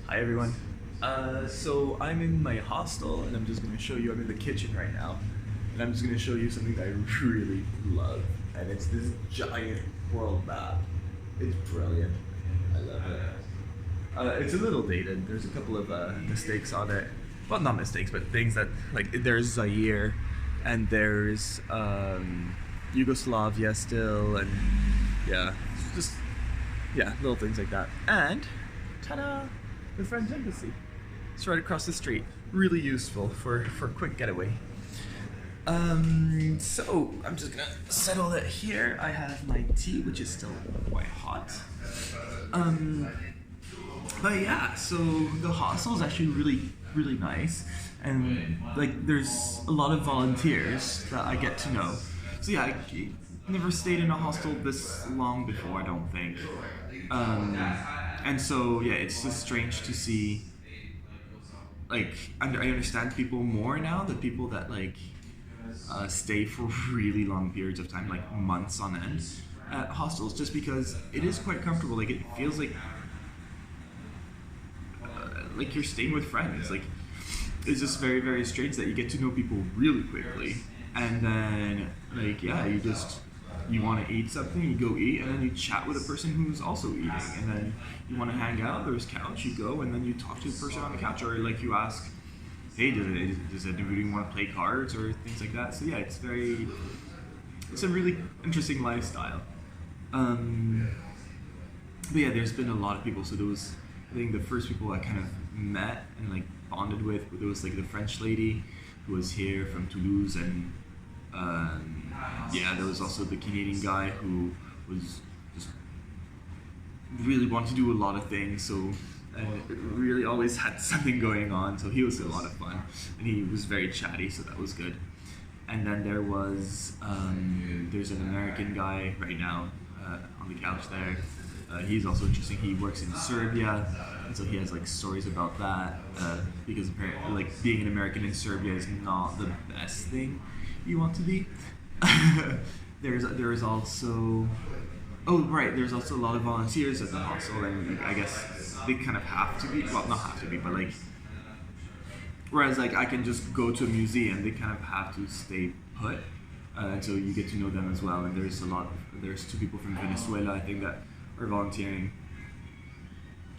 Hi everyone. So I'm in my hostel and I'm just gonna show you, I'm in the kitchen right now. And I'm just gonna show you something that I really love. And it's this giant world map. It's brilliant. I love it. It's a little dated. There's a couple of mistakes on it. Well, not mistakes, but things that, like, there's Zaire and there's Yugoslavia still, and yeah, just, yeah, little things like that. And, ta-da! The French Embassy. It's right across the street. Really useful for a quick getaway. So I'm just gonna settle it here. I have my tea, which is still quite hot. But yeah, so the hostel is actually really nice, and like there's a lot of volunteers that I get to know. So yeah, I never stayed in a hostel this long before, I don't think. And so yeah, it's just strange to see. Like I understand people more now, the people that like stay for really long periods of time, like months on end, at hostels, just because it is quite comfortable. Like it feels like you're staying with friends. Like it's just very strange that you get to know people really quickly, and then like yeah, you want to eat something, you go eat, and then you chat with a person who's also eating, and then you want to hang out. There's couch, you go, and then you talk to the person on the couch, or like you ask, hey, does anybody want to play cards or things like that. So yeah, it's a really interesting lifestyle. But yeah, there's been a lot of people. So there was, I think the first people I kind of met and like bonded with, there was like the French lady who was here from Toulouse, and yeah, there was also the Canadian guy who was just really wanted to do a lot of things. So really always had something going on. So he was a lot of fun, and he was very chatty. So that was good. And then there's an American guy right now on the couch there. He's also interesting. He works in Serbia, and so he has like stories about that. Because apparently, like being an American in Serbia is not the best thing you want to be. There's also there's also a lot of volunteers at the hostel, and like, I guess they kind of have to be. Well, not have to be, but like. Whereas like I can just go to a museum, they kind of have to stay put, and so you get to know them as well. And there's two people from Venezuela, I think, that are volunteering.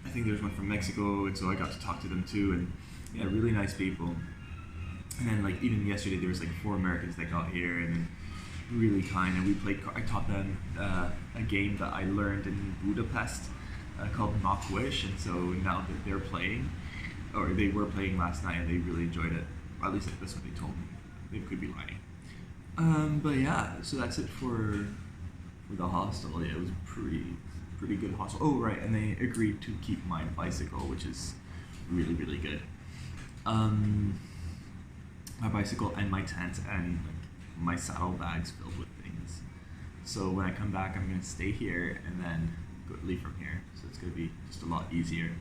I think there's one from Mexico, and so I got to talk to them too, and yeah, really nice people. And then like even yesterday there was like 4 Americans that got here, and then really kind, and we played. I taught them a game that I learned in Budapest called Knock Wish, and so now that they're playing, or they were playing last night, and they really enjoyed it. Or at least that's what they told me. They could be lying. But yeah, so that's it for the hostel. Yeah, it was pretty good hostel. Oh right, and they agreed to keep my bicycle, which is really good. My bicycle and my tent and like, my saddlebags filled with things. So when I come back, I'm gonna stay here and then leave from here. So it's gonna be just a lot easier.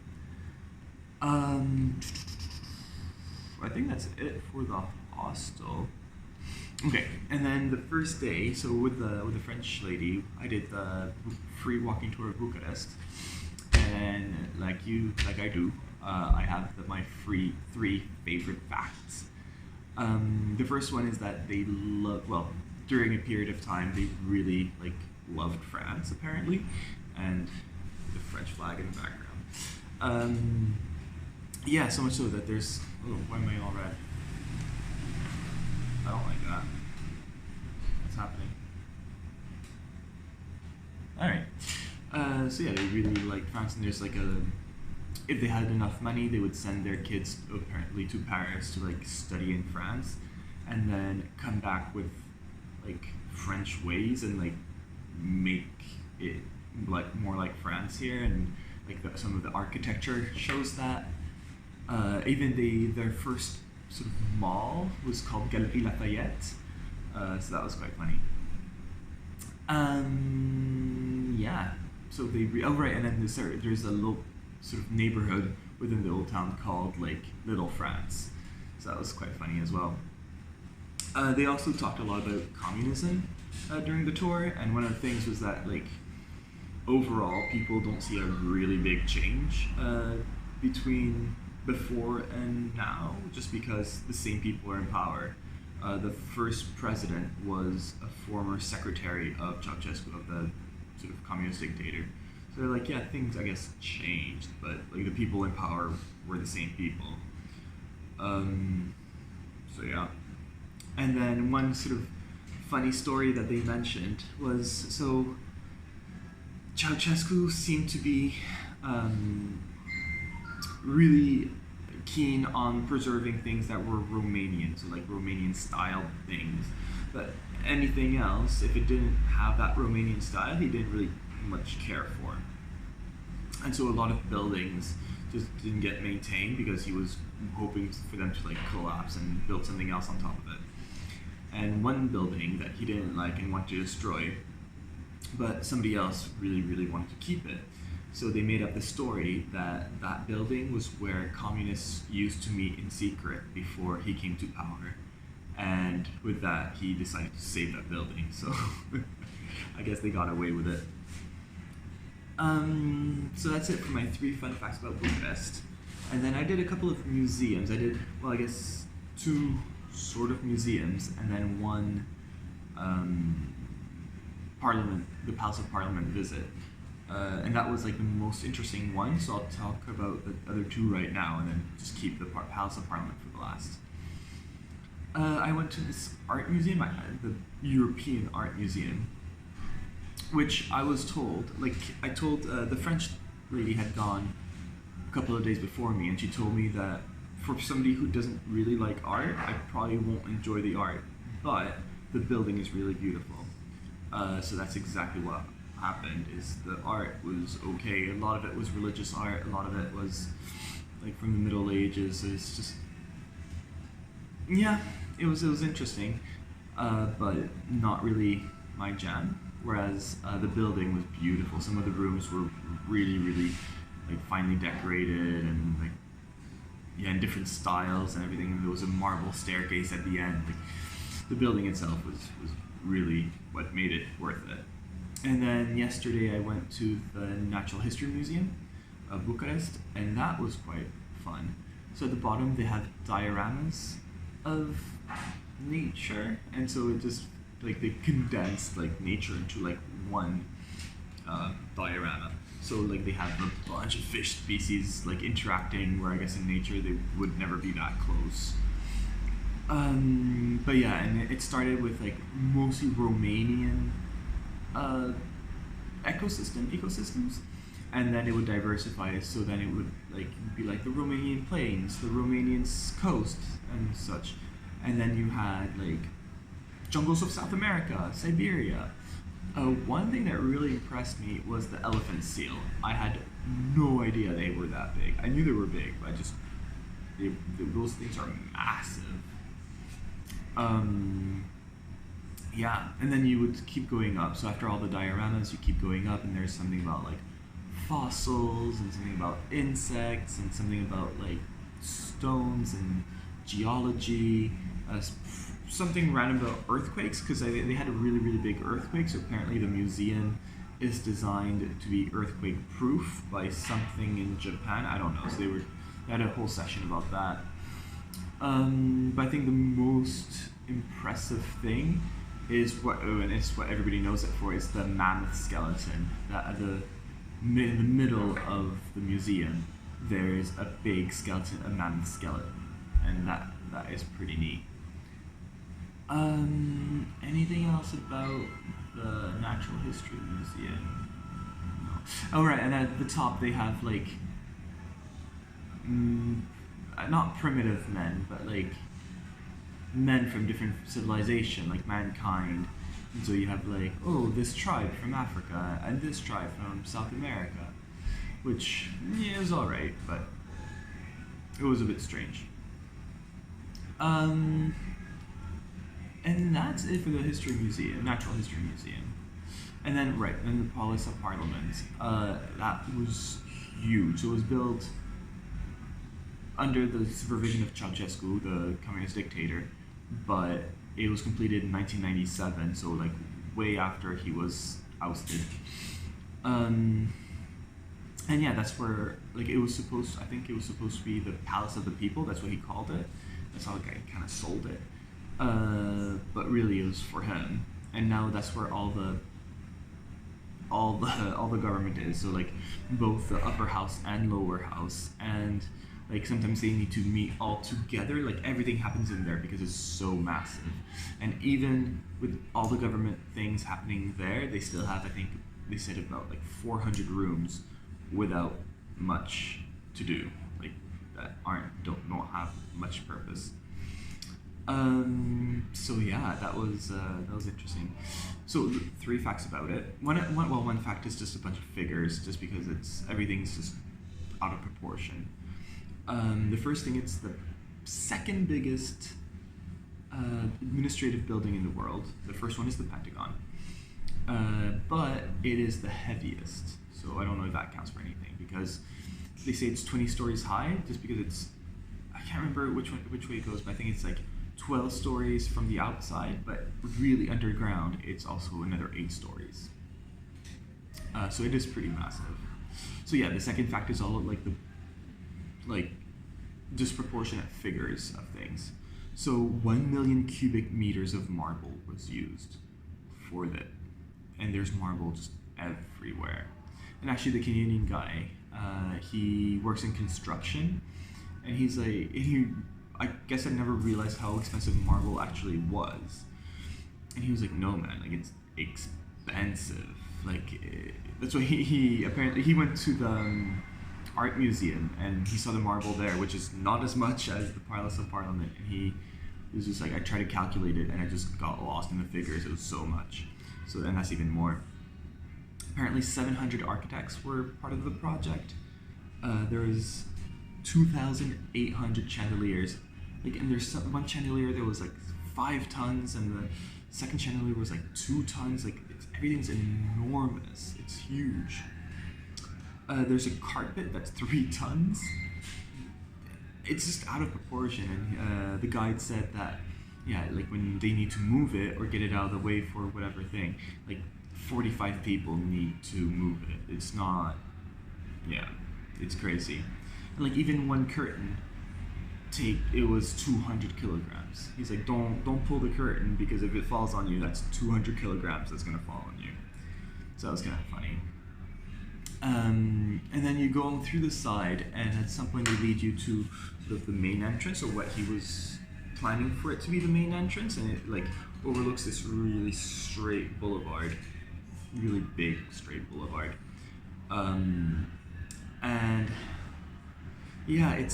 I think that's it for the hostel. Okay, and then the first day, so with the French lady, I did the free walking tour of Bucharest, and like I do, I have my 3 favorite facts. The first one is that they during a period of time, they really like loved France apparently, and the French flag in the background. Yeah, so much so that there's. Oh, why am I all red? I don't like that. What's happening? Alright. So yeah, they really like France, and there's like if they had enough money, they would send their kids apparently to Paris to like study in France, and then come back with like French ways and like make it like more like France here, and like some of the architecture shows that. Even their first sort of mall was called Galerie Lafayette, so that was quite funny. Yeah, so and then there's a little sort of neighborhood within the old town called like Little France, so that was quite funny as well. They also talked a lot about communism during the tour, and one of the things was that like overall people don't see a really big change between before and now, just because the same people are in power. The first president was a former secretary of Ceausescu, of the sort of communist dictator. So they're like, yeah, things I guess changed, but like the people in power were the same people. So yeah. And then one sort of funny story that they mentioned was, so Ceausescu seemed to be really keen on preserving things that were Romanian, so like Romanian style things. But anything else, if it didn't have that Romanian style, he didn't really much care for. And so a lot of buildings just didn't get maintained because he was hoping for them to like collapse and build something else on top of it. And one building that he didn't like and wanted to destroy, but somebody else really, really wanted to keep it. So they made up the story that that building was where communists used to meet in secret before he came to power. And with that, he decided to save that building. So I guess they got away with it. So that's it for my 3 fun facts about Bucharest. And then I did a couple of museums. I did, well, I guess 2 sort of museums, and then one Parliament, the Palace of Parliament visit. And that was like the most interesting one, so I'll talk about the other 2 right now and then just keep the Palace of Parliament for the last. I went to this art museum, the European Art Museum, which I was told, the French lady had gone a couple of days before me, and she told me that for somebody who doesn't really like art, I probably won't enjoy the art, but the building is really beautiful. So that's exactly what happened, is the art was okay. A lot of it was religious art, a lot of it was like from the Middle Ages. It's just, yeah, it was interesting, but not really my jam. Whereas the building was beautiful. Some of the rooms were really, really like finely decorated and like, yeah, in different styles and everything. And there was a marble staircase at the end. Like, the building itself was really what made it worth it. And then yesterday I went to the Natural History Museum of Bucharest, and that was quite fun. So at the bottom they have dioramas of nature, and so it just like they condensed like nature into like one diorama. So like they have a bunch of fish species like interacting, where I guess in nature they would never be that close. But yeah, and it started with like mostly Romanian ecosystems, and then it would diversify. So then it would like be like the Romanian plains, the Romanian coast, and such. And then you had like jungles of South America, Siberia. One thing that really impressed me was the elephant seal. I had no idea they were that big. I knew they were big, but those things are massive. Yeah, and then you would keep going up. So after all the dioramas, you keep going up, and there's something about like fossils, and something about insects, and something about like stones and geology. Something random about earthquakes, because they had a really, really big earthquake. So apparently the museum is designed to be earthquake proof by something in Japan. I don't know. So they had a whole session about that. But I think the most impressive thing is and it's what everybody knows it for, is the mammoth skeleton. That in the middle of the museum, there's a big skeleton, a mammoth skeleton, and that is pretty neat. Anything else about the Natural History Museum? No. Oh right, and at the top they have like not primitive men, but like men from different civilization, like mankind. And so you have like, oh, this tribe from Africa and this tribe from South America, which yeah, is alright, but it was a bit strange. And that's it for the History Museum, Natural History Museum. And then, the Palace of Parliament. That was huge. So it was built under the supervision of Ceausescu, the communist dictator, but it was completed in 1997, so like way after he was ousted. And And yeah, that's where like it was supposed. I think it was supposed to be the Palace of the People. That's what he called it. That's how the guy kind of sold it. But really, it was for him. And now that's where all the government is. So like both the upper house and lower house, and like sometimes they need to meet all together. Like everything happens in there because it's so massive. And even with all the government things happening there, they still have, I think they said, about like 400 rooms without much to do, like that don't have much purpose. So yeah, that was interesting. So three facts about it. One fact is just a bunch of figures, just because everything's just out of proportion. The first thing, it's the second biggest administrative building in the world. The first one is the Pentagon, but it is the heaviest. So I don't know if that counts for anything, because they say it's 20 stories high, just because I can't remember which way it goes, but I think it's like 12 stories from the outside, but really underground, it's also another 8 stories. So it is pretty massive. So yeah, the second fact is all of like the disproportionate figures of things. So 1 million cubic meters of marble was used for that, and there's marble just everywhere. And actually, the Canadian guy, he works in construction, and I guess I never realized how expensive marble actually was. And he was like, no man, like it's expensive. Like that's why he apparently he went to the art museum and he saw the marble there, which is not as much as the Palace of Parliament. And he was just like, I tried to calculate it and I just got lost in the figures. It was so much. So and that's even more. Apparently 700 architects were part of the project. There was 2,800 chandeliers. Like, and there's one chandelier that was like 5 tons, and the second chandelier was like 2 tons. Like everything's enormous. It's huge. There's a carpet that's 3 tons. It's just out of proportion. And the guide said that, yeah, like when they need to move it or get it out of the way for whatever thing, like 45 people need to move it. It's not, yeah, it's crazy. And like even one curtain, it was 200 kilograms. He's like, don't pull the curtain, because if it falls on you, that's 200 kilograms that's gonna fall on you. So that was kind of funny. And then you go through the side, and at some point they lead you to sort of the main entrance, or what he was planning for it to be the main entrance, and it like overlooks this really straight boulevard, really big straight boulevard. And yeah,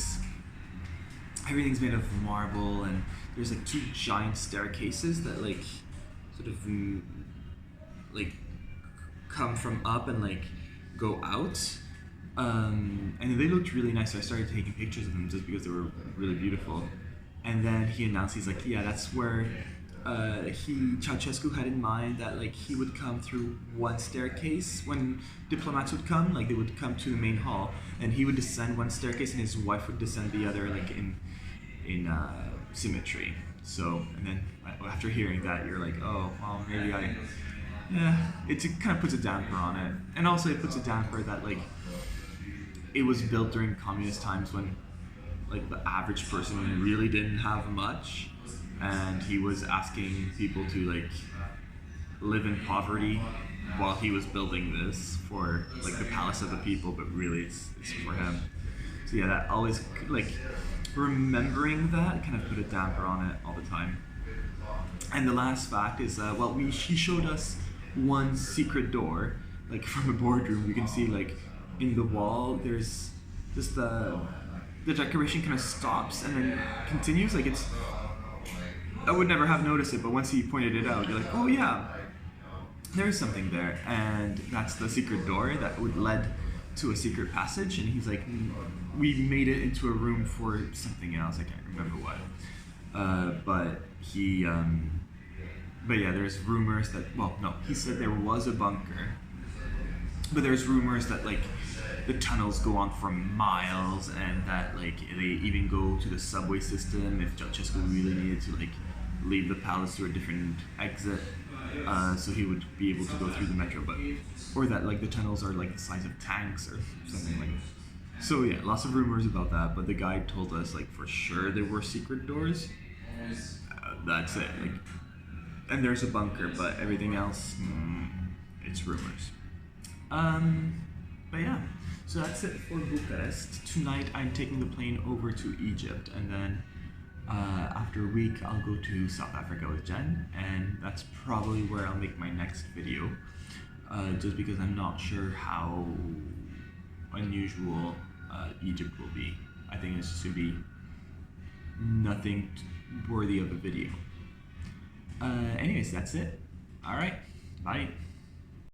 everything's made of marble, and there's like 2 giant staircases that like sort of like come from up and like go out, and they looked really nice. So I started taking pictures of them just because they were really beautiful. And then he announced, he's like, yeah, that's where Ceausescu had in mind that like he would come through one staircase when diplomats would come. Like they would come to the main hall, and he would descend one staircase, and his wife would descend the other, like in symmetry. So, and then after hearing that, you're like, oh, well, maybe it kind of puts a damper on it. And also it puts a damper that like it was built during communist times, when like the average person really didn't have much, and he was asking people to like live in poverty while he was building this for like the Palace of the People, but really it's for him. So yeah, that always, like, remembering that kind of put a damper on it all the time. And the last fact is, he showed us one secret door, like from a boardroom. We can see like in the wall, there's just the decoration kind of stops and then continues. Like I would never have noticed it, but once he pointed it out, you're like, oh yeah, there is something there. And that's the secret door that would lead to a secret passage. And he's like, we made it into a room for something else. I can't remember what. But yeah, there's rumors that, he said there was a bunker, but there's rumors that like the tunnels go on for miles, and that like they even go to the subway system if Ceausescu really needed to like leave the palace through a different exit. so he would be able to go through the metro, but or that like the tunnels are like the size of tanks or something like. So yeah, lots of rumors about that, but the guide told us like for sure there were secret doors. That's it. Like, and there's a bunker, but everything else, it's rumors. But yeah, so that's it for Bucharest. Tonight I'm taking the plane over to Egypt, and then after a week I'll go to South Africa with Jen, and that's probably where I'll make my next video. Just because I'm not sure how unusual Egypt will be. I think it's just gonna be nothing worthy of a video. Anyways, that's it. All right, bye.